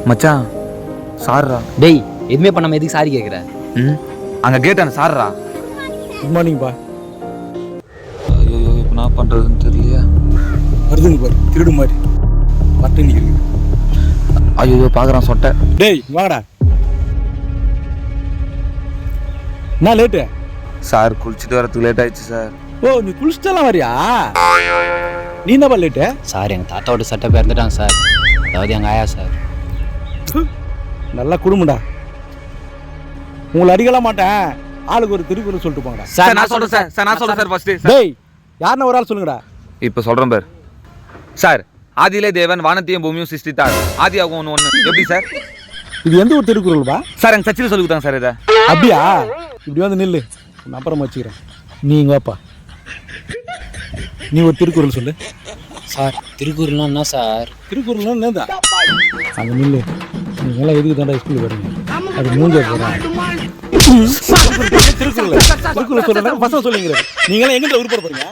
மச்சான் சார்ரா. டேய் எதுவுமே பண்ணாம எதுக்கு சாரி கேட்குற? அங்கே கேட்டான சார்ரா. குட் மார்னிங்ப்பா. ஐயோ இப்போ நான் பண்ணுறதுன்னு தெரியலையா? வருதுங்க பாரு திருடு மாதிரி பட்டு நிற்கிறது. ஐயோ பார்க்குறான் சொட்டை. டேய் வாங்கடா. என்ன லேட்டு? சார் குளிச்சுட்டு வரதுக்கு லேட் ஆயிடுச்சு சார். ஓ நீ குளிச்சுட்டெல்லாம் வரியா? நீ என்னப்பா லேட்டு? சார் எங்கள் தாத்தாவோட சட்டை பிறந்துட்டாங்க சார். அதாவது எங்கள் ஆயா சார். நல்லா குடும்பம்டா. உங்களை அடிக்கலாம் மாட்டேன். ஆளுக்கு ஒரு திருக்குறள் சொல்லிட்டு போங்கடா. சார் நான் சொல்கிறேன் சார். சார் நான் சொல்கிறேன் சார் ஃபஸ்ட்டு. டேய் யாருன்னா ஒரு ஆள் சொல்லுங்கடா. இப்போ சொல்கிறேன் பேர். சார் ஆதியிலே தேவன் வானத்தையும் பூமியும் சிருஷ்டித்தார். ஆதியாகும் ஒன்று எப்படி சார்? இது எந்த ஒரு திருக்குறள்பா? சார் எங்கள் சர்ச்சில் சொல்லி கொடுத்தாங்க சார் இதை. அப்படியா? இப்படி வந்து நில்லு, நான் அப்புறமா வச்சுக்கிறேன். நீ இங்கப்பா, நீ ஒரு திருக்குறள் சொல்லு. சார் திருக்குறள்னா என்ன சார்? திருக்குறள்னா என்னதா? அங்கே நில்லு. நீங்களாம் எதுக்கு தாண்டா ஸ்கூலுக்கு வரீங்க? அது மூஞ்ச போகிறேன். திருக்குறள் திருக்குறள் சொல்லுங்க பசங்க சொல்லுங்கிறது. நீங்களாம் எங்கிட்ட உருப்பட போறீங்க?